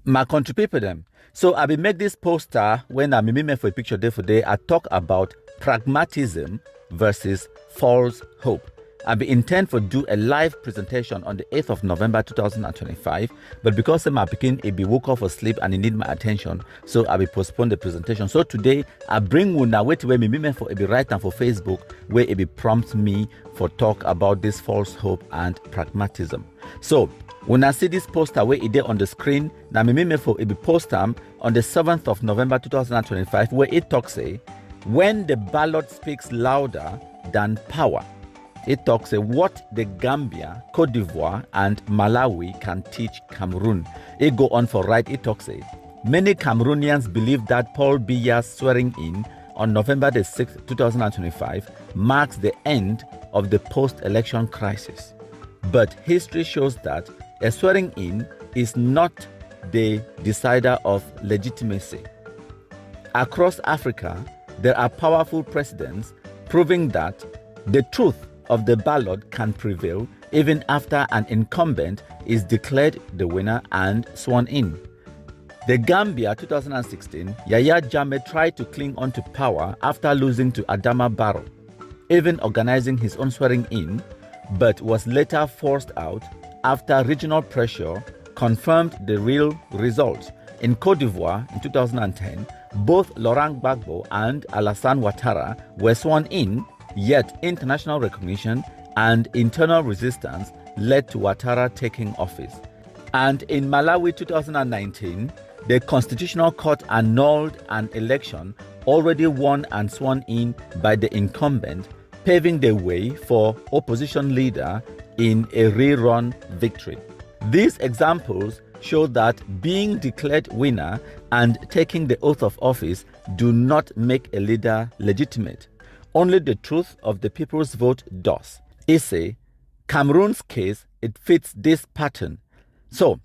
My country people them. So I will make this poster when I'm meant for a picture day for day. I talk about pragmatism versus false hope. I be intend for do a live presentation on the 8th of November 2025, but because my picking it be woke up for sleep and it need my attention, so I will postpone the presentation. So today I bring una wait where me meant for it be right now for Facebook where it be prompt me for talk about this false hope and pragmatism. So when I see this poster where it is on the screen, now me for it be post on the 7th of November 2025 where it talks say when the ballot speaks louder than power. It talks what the Gambia, Cote d'Ivoire, and Malawi can teach Cameroon. It go on for right. It talks many Cameroonians believe that Paul Biya's swearing in on November the 6th, 2025 marks the end of the post-election crisis. But history shows that a swearing in is not the decider of legitimacy. Across Africa, there are powerful precedents proving that the truth of the ballot can prevail even after an incumbent is declared the winner and sworn in. The Gambia 2016, Yahya Jammeh tried to cling on to power after losing to Adama Barrow, even organizing his own swearing in, but was later forced out after regional pressure confirmed the real results. In Cote d'Ivoire in 2010, both Laurent Gbagbo and Alassane Ouattara were sworn in, yet international recognition and internal resistance led to Ouattara taking office. And in Malawi 2019, the Constitutional Court annulled an election already won and sworn in by the incumbent, paving the way for opposition leader in a rerun victory. These examples show that being declared winner and taking the oath of office do not make a leader legitimate. Only the truth of the people's vote does. Issa, Cameroon's case, it fits this pattern. So,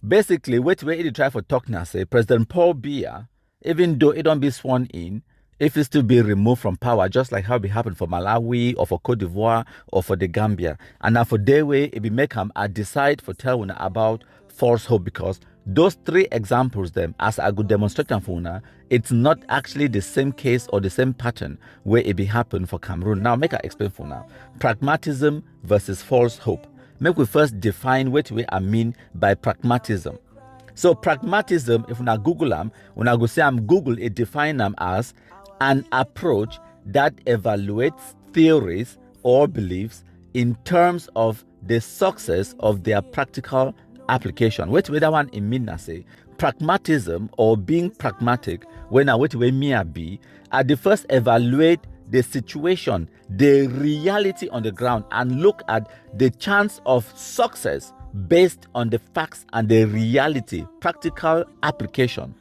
basically, what we try for talk now say, President Paul Biya, even though it don't be sworn in, if it's to be removed from power, just like how it happened for Malawi or for Cote d'Ivoire or for the Gambia. And now for their way, it be make them decide for tell una about false hope, because those three examples them as I could demonstrate them for una, it's not actually the same case or the same pattern where it be happen for Cameroon. Now make I explain for now. Pragmatism versus false hope. Make we first define what we mean by pragmatism. So pragmatism, if una Google them, when I go say I'm Google, it define them as an approach that evaluates theories or beliefs in terms of the success of their practical application. What that one in mean say pragmatism or being pragmatic when I what way me be at the first evaluate the situation, the reality on the ground, and look at the chance of success based on the facts and the reality, practical application.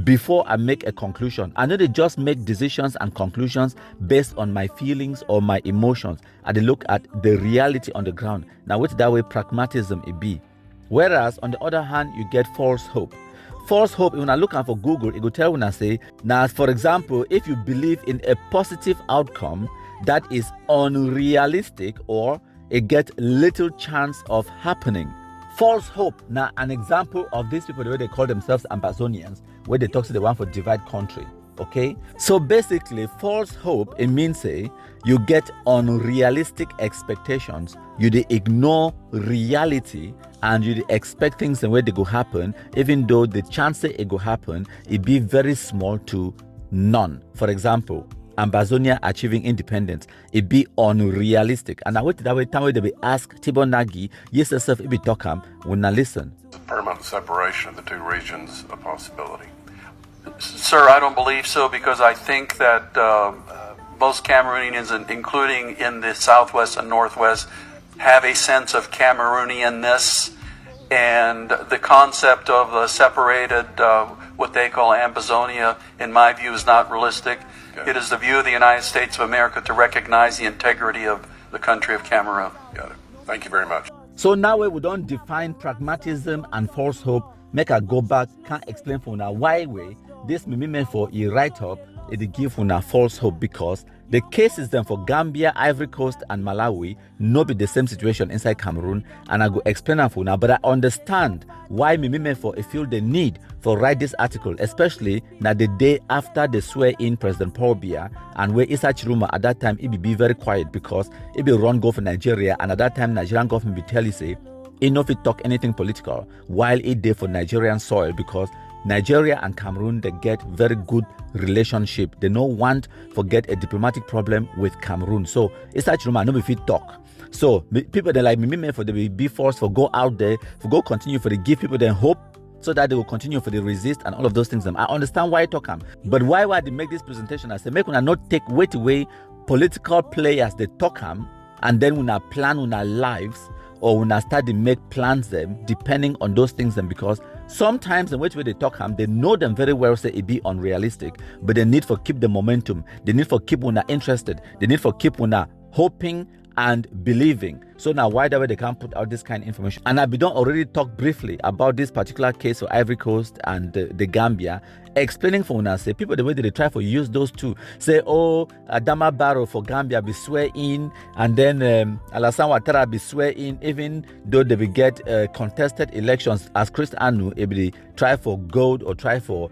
Before I make a conclusion, I know they just make decisions and conclusions based on my feelings or my emotions. I look at the reality on the ground. Now, what that way pragmatism it be. Whereas on the other hand, you get false hope. False hope, when I look at for Google, it will tell when I say, now, for example, if you believe in a positive outcome that is unrealistic or it gets little chance of happening. False hope, now an example of these people, the way they call themselves Amazonians, where they talk to the one for divide country. Okay, so basically false hope, it means say you get unrealistic expectations, you ignore reality, and you expect things the way they go happen, even though the chance it go happen it be very small to none. For example, Amazonia achieving independence, it be unrealistic. And I wait that way time where they be ask Tibor Nagy, yes yourself it be talk when I listen. Is permanent separation of the two regions a possibility? Sir, I don't believe so, because I think that most Cameroonians, including in the Southwest and Northwest, have a sense of Cameroonianness, and the concept of a separated, what they call Amazonia, in my view, is not realistic. Okay. It is the view of the United States of America to recognize the integrity of the country of Cameroon. Got it. Thank you very much. So now we don't define pragmatism and false hope, make I go back, can't explain for now why way this me meant for a write-up it give una false hope because the cases then for Gambia, Ivory Coast, and Malawi no be the same situation inside Cameroon, and I go explain am for una. But I understand why me for feel the need for write this article, especially na the day after they swear in President Paul Biya, and where Issa Tchiroma at that time it be very quiet because it be run go for Nigeria, and at that time Nigerian government be tell you say it no fit talk anything political while it dey for Nigerian soil because Nigeria and Cameroon, they get very good relationship. They no want to get a diplomatic problem with Cameroon. So Issa Tchiroma no be fit talk. So people they like me for the be forced for go out there, for go continue for the give people then hope so that they will continue for the resist and all of those things. I understand why I talk am. But why they make this presentation? I say make una not take weight away political players they talk am and then una plan una lives or when I start to make plans them depending on those things then because sometimes the way they talk they know them very well say it be unrealistic, but they need for keep the momentum, they need for keep una interested, they need for keep una hoping and believing. So now why the way they can't put out this kind of information? And I be done already talk briefly about this particular case of Ivory Coast and the Gambia, explaining for una say people the way they try for use those two say Adama Barrow for Gambia be swear in and then Alassane Ouattara be swear in even though they will get contested elections as Chris Anu able try for gold or try for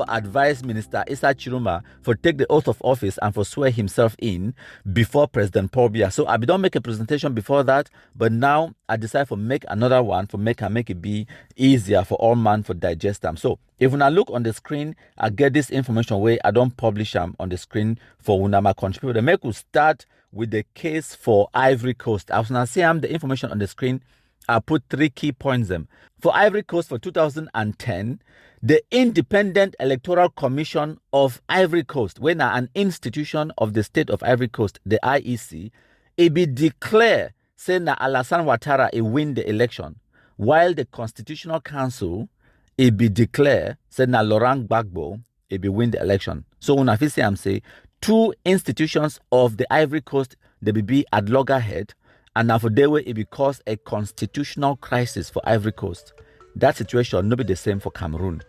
advise Minister Issa Tchiroma for take the oath of office and for swear himself in before President Paul Biya. So I don't make a presentation before that, but now I decide for make another one for make it be easier for all man for digest them. So if when I look on the screen, I get this information where I don't publish them on the screen for when my contributor. They make us start with the case for Ivory Coast. As when I see the information on the screen, I put 3 key points them. For Ivory Coast for 2010, the Independent Electoral Commission of Ivory Coast, when an institution of the state of Ivory Coast, the IEC, it be declare saying that Alassane Ouattara win the election, while the Constitutional Council it be declare saying that Laurent Gbagbo it be win the election. So when I say I'm say 2 institutions of the Ivory Coast they be at loggerhead, and now for their way it be cause a constitutional crisis for Ivory Coast. That situation no be the same for Cameroon.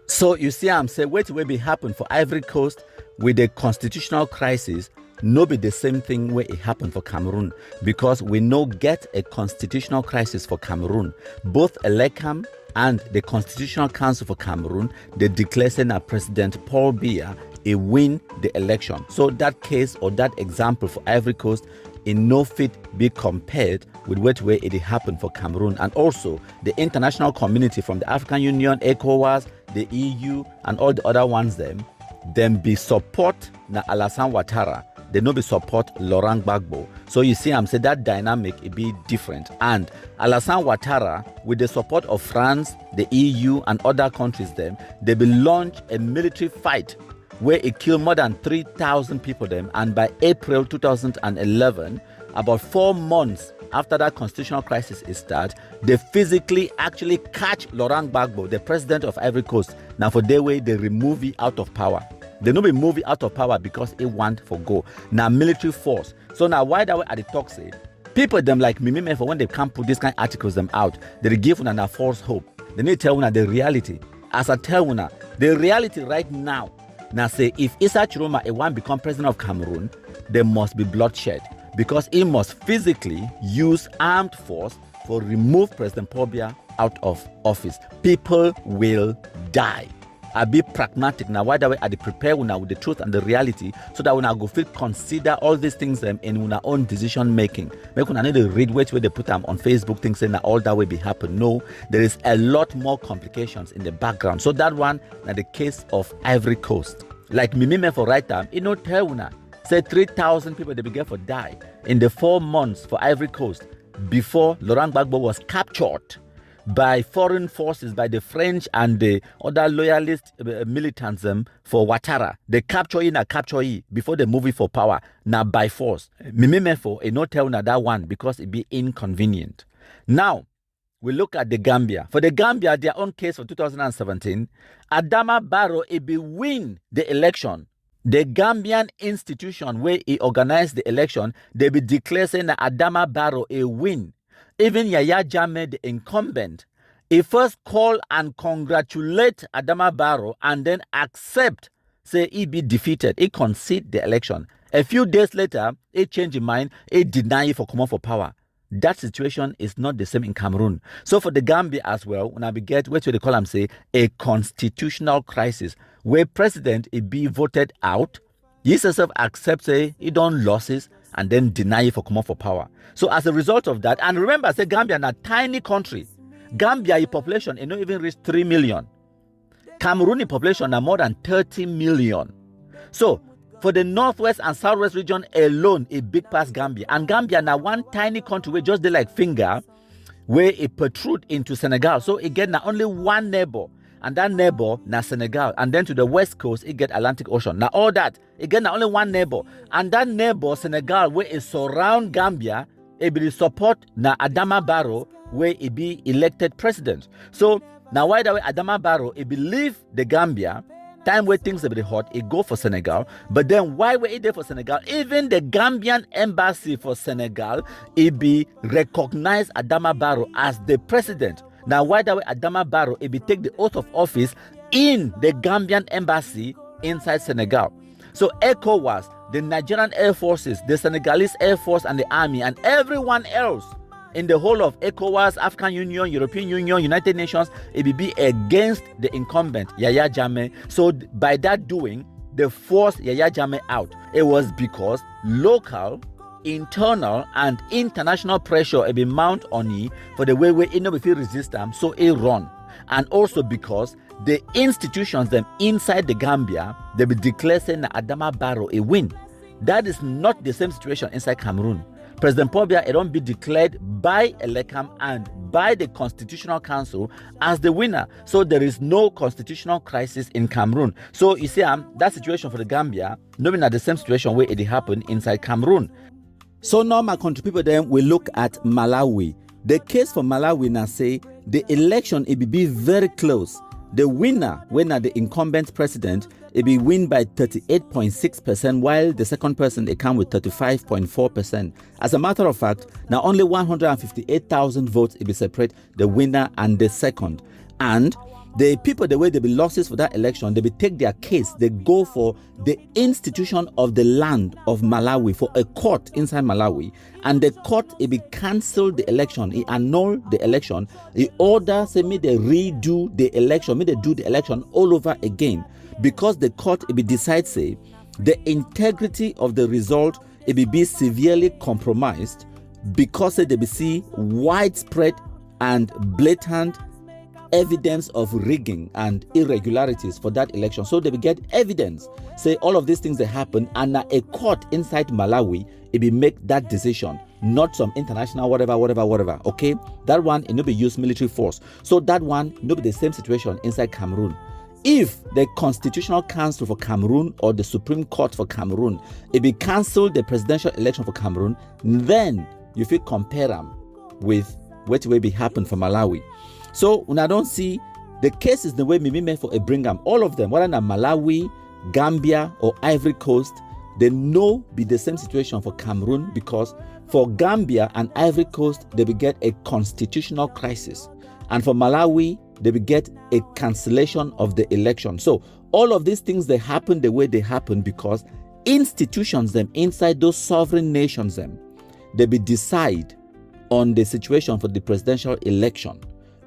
So you see I'm say wait will be happen for Ivory Coast with the constitutional crisis. No be the same thing where it happened for Cameroon because we no get a constitutional crisis for Cameroon. Both ELECAM and the Constitutional Council for Cameroon, they declare saying that President Paul Biya win the election. So that case or that example for Ivory Coast in no fit be compared with what way it happened for Cameroon. And also the international community from the African Union, ECOWAS, the EU and all the other ones them be support na Alassane Ouattara. They no be support Laurent Gbagbo. So you see, I'm saying that dynamic it be different. And Alassane Ouattara, with the support of France, the EU, and other countries, they will launch a military fight where it killed more than 3,000 people. And by April 2011, about 4 months after that constitutional crisis is started, they physically actually catch Laurent Gbagbo, the president of Ivory Coast. Now for their way, they remove it out of power. They no be moving out of power because it want for go. Now military force. So now why that way at the talk say people them like me for when they can't put this kind of articles them out, they give una a false hope. They need to tell una the reality. As I tell una, the reality right now. Now say if Issa Tchiroma want become president of Cameroon, there must be bloodshed because he must physically use armed force for remove President Paul Biya out of office. People will die. I be pragmatic now. Why that way I prepare una with the truth and the reality so that when I go feel consider all these things in una own decision making. Make una need to read where they put them on Facebook things saying that all that way be happen. No, there is a lot more complications in the background. So that one now the case of Ivory Coast. Like me for right time, you know tell una say 3,000 people they began for die in the 4 months for Ivory Coast before Laurent Gbagbo was captured by foreign forces, by the French and the other loyalist militants for Ouattara. They capture before they move it for power. Now by force. Mimimefo, a not tell that one because it be inconvenient. Now, we look at the Gambia. For the Gambia, their own case for 2017, Adama Barrow, it be win the election. The Gambian institution where he organized the election, they be declare saying that Adama Barrow a win. Even Yaya Jammeh, the incumbent, He first call and congratulate Adama Barrow and then accept, say he be defeated. He concede the election. A few days later, he change his mind. He deny it for come for power. That situation is not the same in Cameroon. So for the Gambia as well, when I get what they call them say a constitutional crisis where president be voted out, he himself accepts say he done losses and then deny it for come for power. So as a result of that, and remember, say Gambia is a tiny country. Gambia population is not even reach 3 million. Cameroon population are more than 30 million. So for the northwest and southwest region alone, a big past Gambia. And Gambia now one tiny country where just they like finger, where it protrude into Senegal. So it get now only one neighbor. And that neighbor now Senegal. And then to the west coast, it get Atlantic Ocean. Now all that, it get now only one neighbor. And that neighbor, Senegal, where it surround Gambia, it be support now Adama Barrow, where it be elected president. So now why that way Adama Barrow, it believe the Gambia, time where things are very hot, it go for Senegal. But then why were it there for Senegal? Even the Gambian embassy for Senegal, it be recognize Adama Barrow as the president. Now why that way Adama Barrow, it be take the oath of office in the Gambian embassy inside Senegal. So ECOWAS, the Nigerian Air Forces, the Senegalese Air Force and the Army and everyone else in the whole of ECOWAS, African Union, European Union, United Nations, it will be against the incumbent, Yahya Jammeh. So by that doing, they forced Yahya Jammeh out. It was because local, internal, and international pressure have been mount on it for the way it no feel resist them, so it run. And also because the institutions them inside the Gambia, they be declared saying that Adama Barrow a win. That is not the same situation inside Cameroon. President Paul Biya don't be declared by Elecam and by the Constitutional Council as the winner. So there is no constitutional crisis in Cameroon. So you see, that situation for the Gambia, knowing that the same situation where it happened inside Cameroon. So now my country people then we look at Malawi. The case for Malawi now say the election it will be very close. The winner, when the incumbent president, it be win by 38.6%, while the second person it come with 35.4%. As a matter of fact, now only 158,000 votes it be separate the winner and the second. And the people, the way they be losses for that election, they be take their case, they go for the institution of the land of Malawi, for a court inside Malawi, and the court it be cancel the election, it annul the election, it order say me they redo the election, me they do the election all over again, because the court it be decide say the integrity of the result it be severely compromised, because they be see widespread and blatant evidence of rigging and irregularities for that election. So they will get evidence, say all of these things that happen, and a court inside Malawi it will make that decision, not some international whatever. Okay, that one it no be use military force. So that one no be the same situation inside Cameroon. If the Constitutional Council for Cameroon or the Supreme Court for Cameroon it be cancel the presidential election for Cameroon, then you feel compare them with what will be happen for Malawi. So when I don't see the cases the way me meant for a bring them, all of them, whether na Malawi, Gambia, or Ivory Coast, they no be the same situation for Cameroon, because for Gambia and Ivory Coast they will get a constitutional crisis, and for Malawi they will get a cancellation of the election. So all of these things they happen the way they happen because institutions them inside those sovereign nations them they will decide on the situation for the presidential election.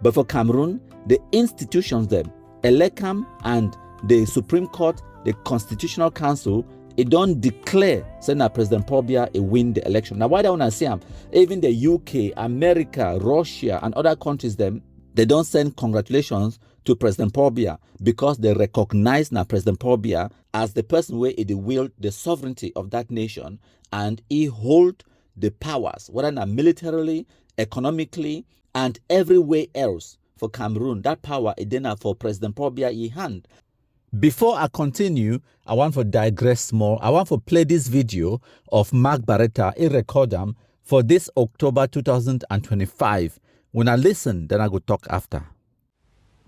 But for Cameroon, the institutions them, Elecam and the Supreme Court, the Constitutional Council, it don't declare saying that President Paul Biya win the election. Now why do I want to say even the UK, America, Russia, and other countries them, they don't send congratulations to President Paul Biya because they recognize now President Paul Biya as the person where he wield the sovereignty of that nation, and he hold the powers, whether not militarily, economically, and everywhere else for Cameroon. That power is then for President Paul Biya in hand. Before I continue, I want to digress more. I want to play this video of Mark Barretta, a recorder, for this October 2025. When I listen, then I go talk after.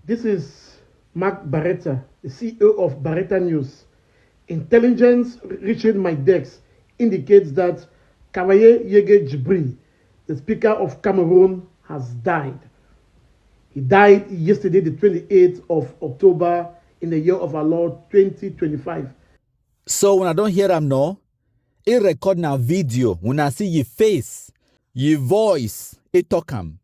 This is Mark Barretta, the CEO of Barretta News. Intelligence reaching my desk indicates that Kawaye Yege Jibri, the Speaker of Cameroon, has died. He died yesterday, the 28th of October, in the year of our Lord 2025. So when I don't hear him no, he record na video. When I see your face, your voice, he talk him.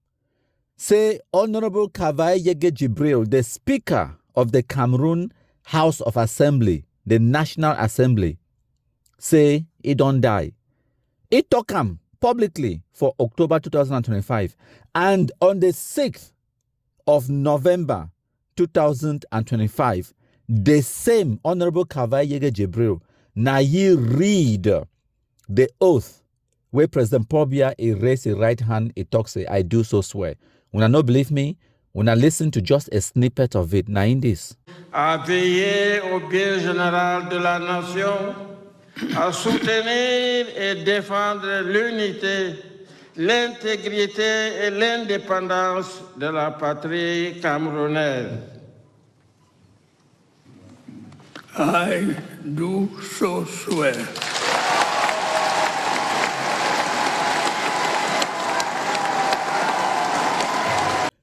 Say, Honorable Kavai Yege Jibril, the Speaker of the Cameroon House of Assembly, the National Assembly, say he don't die. He talk him publicly for October 2025. And on the 6th of November 2025, the same Honorable Kavai Yege Jibril, now he read the oath where President Paul Biya he raised his right hand, he talks, say, I do so swear. When I not believe me, when I listen to just a snippet of it, now in this. À veiller au bien général de la nation, à soutenir et défendre l'unité, l'intégrité et l'indépendance de la patrie camerounaise. I do so swear.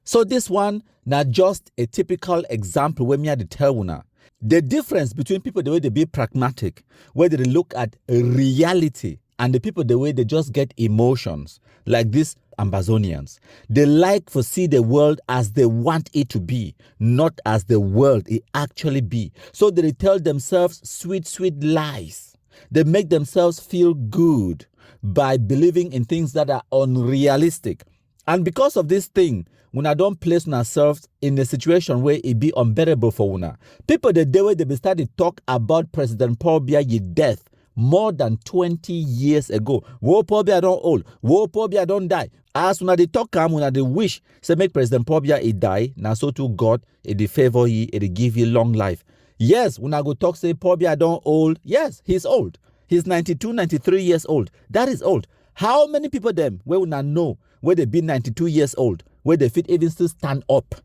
So this one, not just a typical example where me had to tell una. The difference between people the way they be pragmatic, where they look at reality, and the people the way they just get emotions, like these Amazonians. They like to see the world as they want it to be, not as the world it actually be. So they tell themselves sweet, sweet lies. They make themselves feel good by believing in things that are unrealistic. And because of this thing, when I don't place ourselves in a situation where it be unbearable for una, people the day where they be started talk about President Paul Biya death more than 20 years ago. Wo Paul Biya don't old. Wo Paul Biya don't die. As when they talk when they wish, say make President Paul Biya he die, now so too God, it favor ye, it give you long life. Yes, when I go talk, say Paul Biya don't old. Yes, he's old. He's 92, 93 years old. That is old. How many people them where we know where they be 92 years old, where they fit even still stand up,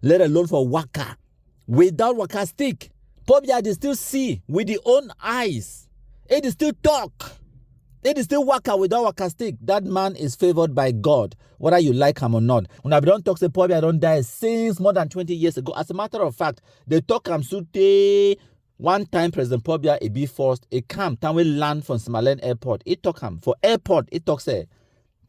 let alone for waka, without waka stick? Paul Biya they still see with the own eyes. It is still talk. It is still waka without waka stick. That man is favored by God, whether you like him or not. When I don't talk, say Paul Biya don't die since more than 20 years ago. As a matter of fact, they talk sute. One time President Paul Biya he be forced, he come, time we land from Somaliland airport. It talk him for airport. It talk say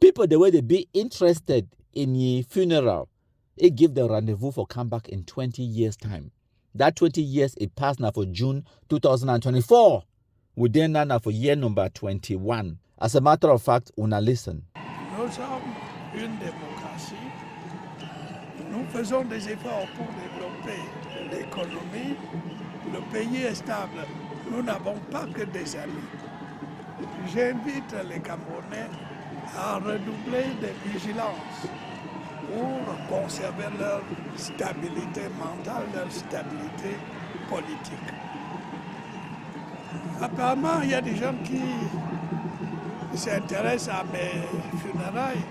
people the way they be interested in the funeral. It give the rendezvous for come back in 20 years time. That 20 years it passed now for June 2024. We then now for year number 21. As a matter of fact, una listen. Nous sommes une démocratie. Nous faisons des efforts pour développer l'économie. Le pays est stable. Nous n'avons pas que des amis. J'invite les Camerounais à redoubler de vigilance pour conserver leur stabilité mentale, leur stabilité politique. Apparemment, il y a des gens qui s'intéressent à mes funérailles.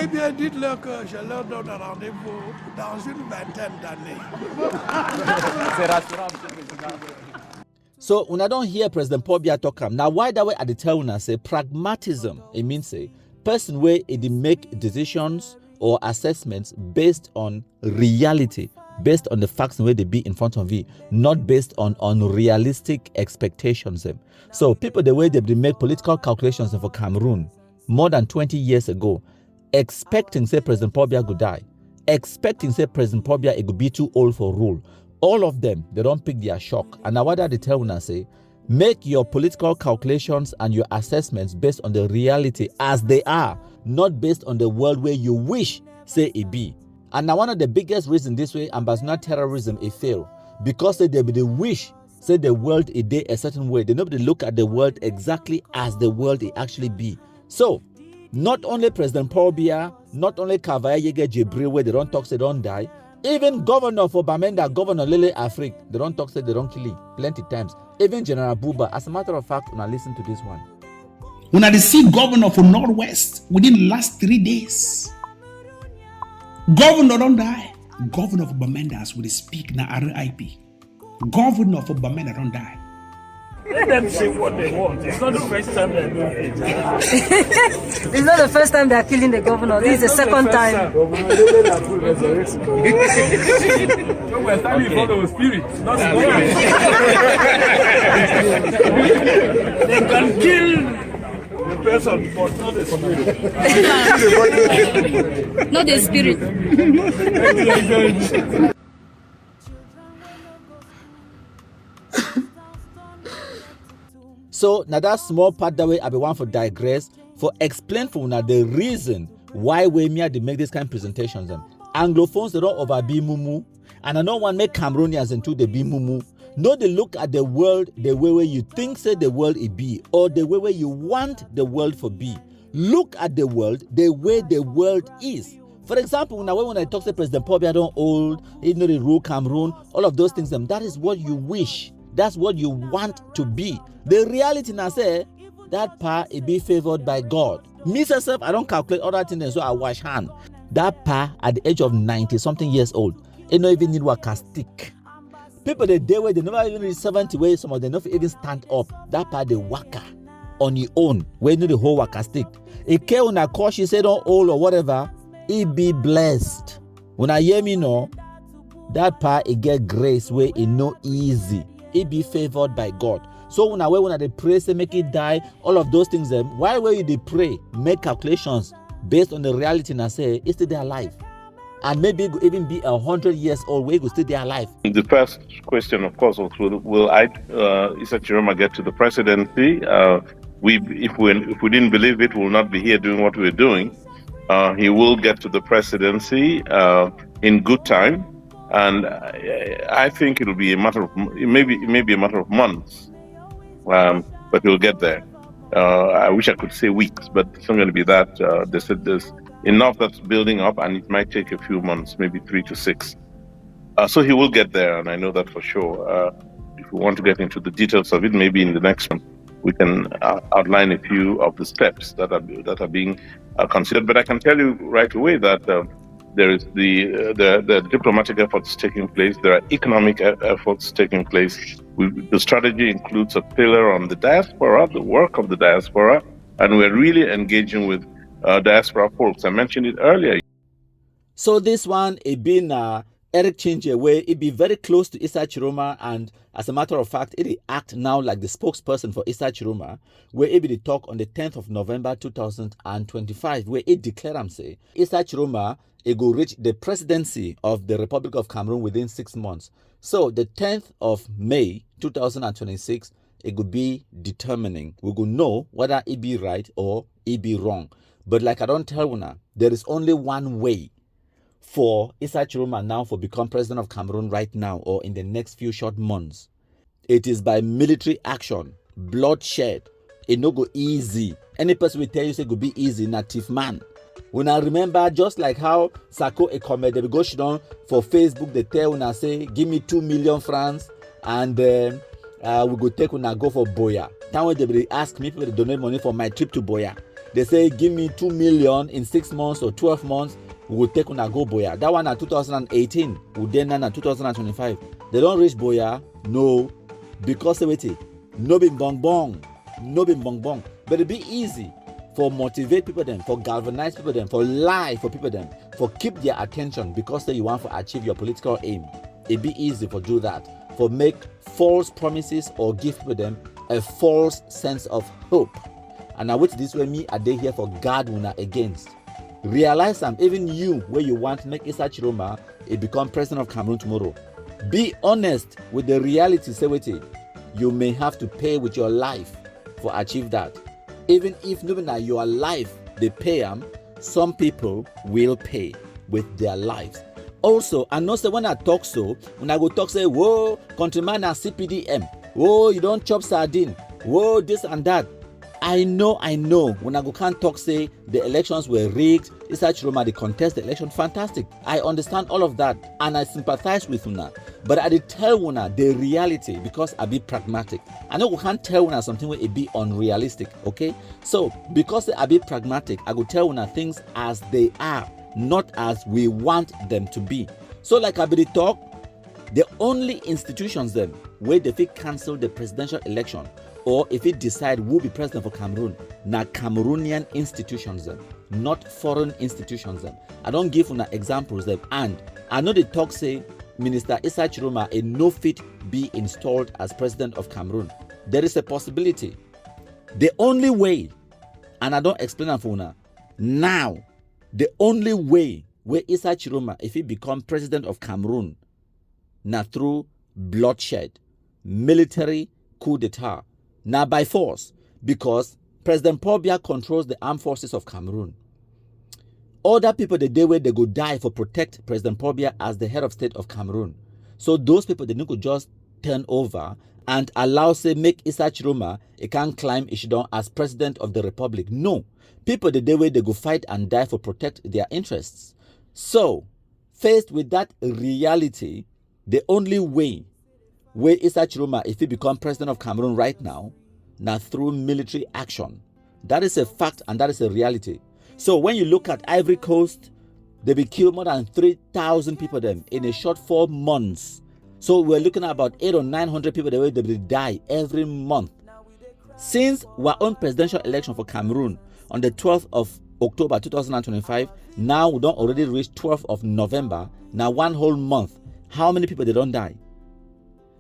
Eh bien, dites-leur que je leur donne rendez-vous dans une vingtaine d'années. So, when I don't hear President Paul Biya talk, now why that way at the tell una say pragmatism? It means say person where it make decisions or assessments based on reality, based on the facts where they be in front of you, not based on unrealistic expectations. So people the way they make political calculations for Cameroon more than 20 years ago, expecting say President Paul Biya could die, expecting say President Paul Biya it could be too old for rule. All of them, they don't pick their shock. And now what they tell us say, make your political calculations and your assessments based on the reality as they are, not based on the world where you wish say it be. And now one of the biggest reasons this way, ambassador terrorism it fail, because they wish say the world it day a certain way. They nobody look at the world exactly as the world it actually be. So not only President Paul Biya, not only Kavai Yege Jibril where they don't talk say don't die, even governor for Bamenda, Governor Lele Afrik, they don't talk say they don't kill him plenty times. Even General Buba. As a matter of fact, when I listen to this one. When I see governor for Northwest within the last 3 days, governor don't die. Governor for Bamendas will speak na RIP. Governor for Bamenda don't die. Let them say what they want. It's not the first time they're doing it. It's not the first time they're killing the governor. This is the second time. So we're standing in front of a spirit, not a spirit. They can kill the person, but not the spirit. Not the spirit. So now that small part that way I be one for digress for explain for now the reason why we me they make this kind of presentations. Anglophones they don't over be mumu, and I don't want make Cameroonians into the be mumu. No, they look at the world the way where you think say the world it be, or the way where you want the world for be. Look at the world the way the world is. For example, when I talk to President Paul Biya old, you know, the rule Cameroon, all of those things, that is what you wish. That's what you want to be. The reality now say that part it be favored by God. Me myself, I don't calculate other things, so I wash hand. That part at the age of 90 something years old, it don't even need waka stick. People the day where they never even reach 70 where some of them never even stand up. That part they waka on your own. Where you know the whole waka stick. It came when I call she said don't old or whatever, it be blessed. When I hear me know that part it get grace where it no easy. It be favored by God. So when they pray, say make it die, all of those things, why were you they pray, make calculations based on the reality and say it's still their life. And maybe it even be 100 years old where you still their life. The first question, of course, was will Issa Tchiroma get to the presidency? If we didn't believe it, we'll not be here doing what we're doing. He will get to the presidency in good time. And I think it'll be a matter of maybe a matter of months, but we'll get there. I wish I could say weeks, but it's not going to be that. They said there's enough that's building up, and it might take a few months, maybe 3 to 6. So he will get there, and I know that for sure. If we want to get into the details of it, maybe in the next one we can outline a few of the steps that are being considered. But I can tell you right away that. There is the diplomatic efforts taking place. There are economic efforts taking place. The strategy includes a pillar on the diaspora, the work of the diaspora, and we're really engaging with diaspora folks. I mentioned it earlier. So this one, it been Eric Chinje, where it be very close to Issa Tchiroma, and as a matter of fact, it act now like the spokesperson for Issa Tchiroma, where it be the talk on the 10th of November 2025, where it declare say Issa Tchiroma it will reach the presidency of the Republic of Cameroon within 6 months. So the 10th of May 2026, it will be determining. We will know whether it be right or it be wrong. But like I don't tell you now, there is only one way for Issa Tchiroma now for become president of Cameroon right now or in the next few short months. It is by military action, bloodshed. It no go easy. Any person will tell you say it go be easy, native man. When I remember, just like how Sako Ekome, they go down for Facebook, they tell when I say, give me 2 million francs and we go take when I go for Boya. Time when they ask me to donate money for my trip to Boya. They say, give me 2 million in 6 months or 12 months, we will take when I go Boya. That one at 2018, we then at 2025. They don't reach Boya, no, because wait, no bing bong bong, no bing bong bong. But it be easy for motivate people them, for galvanize people them, for lie for people them, for keep their attention because you want to achieve your political aim. It be easy for do that, for make false promises or give people them a false sense of hope. And I wait this way me a day here for God winner against. Realize that even you where you want to make Issa Tchiroma become president of Cameroon tomorrow. Be honest with the reality. Say wait, you may have to pay with your life for achieve that. Even if not your life they pay them, some people will pay with their lives. Also, I know say when I talk so, when I go talk say, whoa, countryman and CPDM, whoa, you don't chop sardine, whoa, this and that. I know, when I go can't talk say the elections were rigged, Issa Tchiroma, they contest the election, fantastic. I understand all of that and I sympathize with Una. But I did tell Una the reality because I be pragmatic. I know we can't tell Una something where it be unrealistic, okay? So because I be pragmatic, I go tell Una things as they are, not as we want them to be. So like I be talk, the only institutions them where they fit cancel the presidential election or if it decide who be president for Cameroon, na Cameroonian institutions them, not foreign institutions them. I don't give una examples them. And I know the talk say Minister Issa Tchiroma a no fit be installed as president of Cameroon. There is a possibility. The only way, and I don't explain it for una, now, the only way where Issa Tchiroma, if he become president of Cameroon, na through bloodshed, military coup d'etat, now by force, because President Paul Biya controls the armed forces of Cameroon. Other people, the day where they go die for protect President Paul Biya as the head of state of Cameroon. So those people, they need to just turn over and allow, say, make Issa Tchiroma, he can't climb Ishidon as president of the republic. No. People, the day where they go fight and die for protect their interests. So, faced with that reality, the only way where Issa Tchiroma, if he become president of Cameroon right now, now through military action. That is a fact and that is a reality. So when you look at Ivory Coast, they be killed more than 3,000 people them in a short 4 months. So we're looking at about 800 or 900 people the way they will die every month. Since our own presidential election for Cameroon on the 12th of October 2025, now we don't already reach 12th of November, now 1 whole month. How many people they don't die?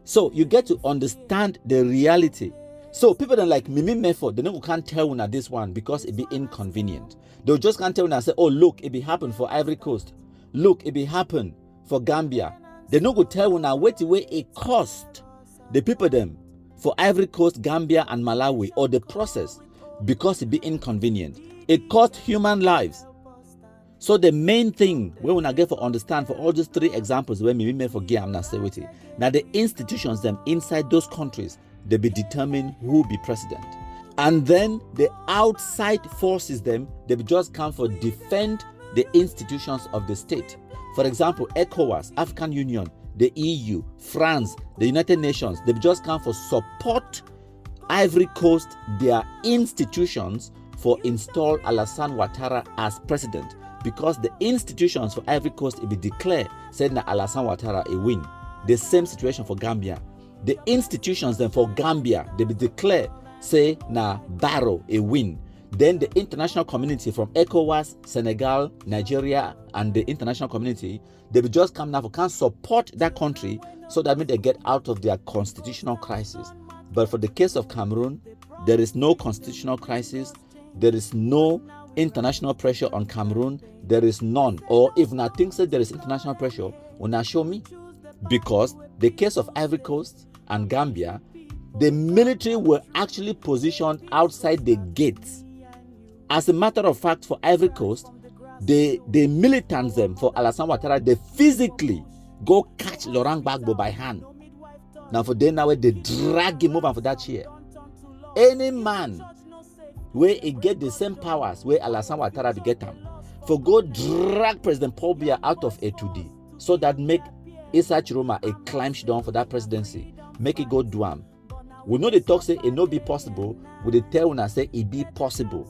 So you get to understand the reality. So people that like Mimi Method, they can't tell una this one because it be inconvenient. They just can't tell una and say, oh look, it be happen for Ivory Coast. Look, it be happen for Gambia. They no go tell una wait the way it cost the people them for Ivory Coast, Gambia and Malawi or the process because it be inconvenient. It cost human lives. So the main thing we want to get for understand for all these 3 examples where Mimi Method give am na say wait. Now the institutions them inside those countries they be determine who be president. And then the outside forces them, they be just come for defend the institutions of the state. For example, ECOWAS, African Union, the EU, France, the United Nations, they be just come for support Ivory Coast, their institutions for install Alassane Ouattara as president. Because the institutions for Ivory Coast it be declare said that Alassane Ouattara a win. The same situation for Gambia. The institutions then for Gambia, they be declare, say, na Barrow a win. Then the international community from ECOWAS, Senegal, Nigeria, and the international community, they be just come now for can support that country so that they get out of their constitutional crisis. But for the case of Cameroon, there is no constitutional crisis. There is no international pressure on Cameroon. There is none. Or if not think that there is international pressure, will not show me. Because the case of Ivory Coast and Gambia, the military were actually positioned outside the gates. As a matter of fact, for Ivory Coast, the militants them for Alassane Ouattara, they physically go catch Laurent Gbagbo by hand. Now for them now they drag him over for that chair. Any man where he get the same powers where Alassane Ouattara get them, for go drag President Paul Biya out of A2D, so that make Issa Tchiroma a climb down for that presidency. Make it go do am. We know the talk say it no be possible. We the tell una say it be possible,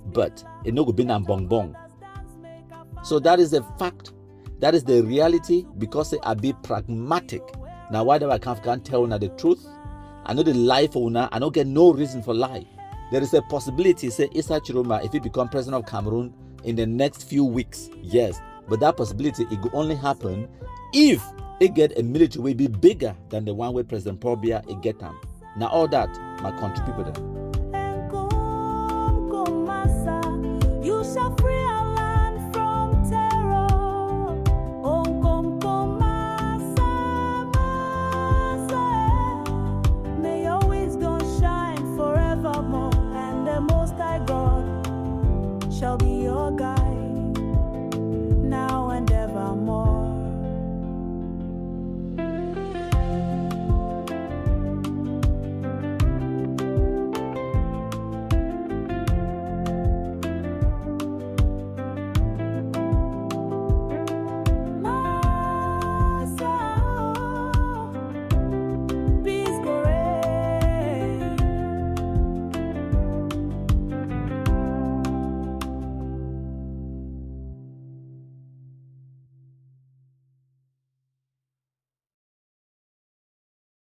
but it no go be na bong bong. So that is a fact. That is the reality because say I be pragmatic. Now why do I can't tell una the truth? I know the lie for una. I don't get no reason for lie. There is a possibility say Issa Tchiroma if he become president of Cameroon in the next few weeks. Yes, but that possibility it could only happen if it get a military will be bigger than the one where President Paul Biya it get them. Now all that my country people there.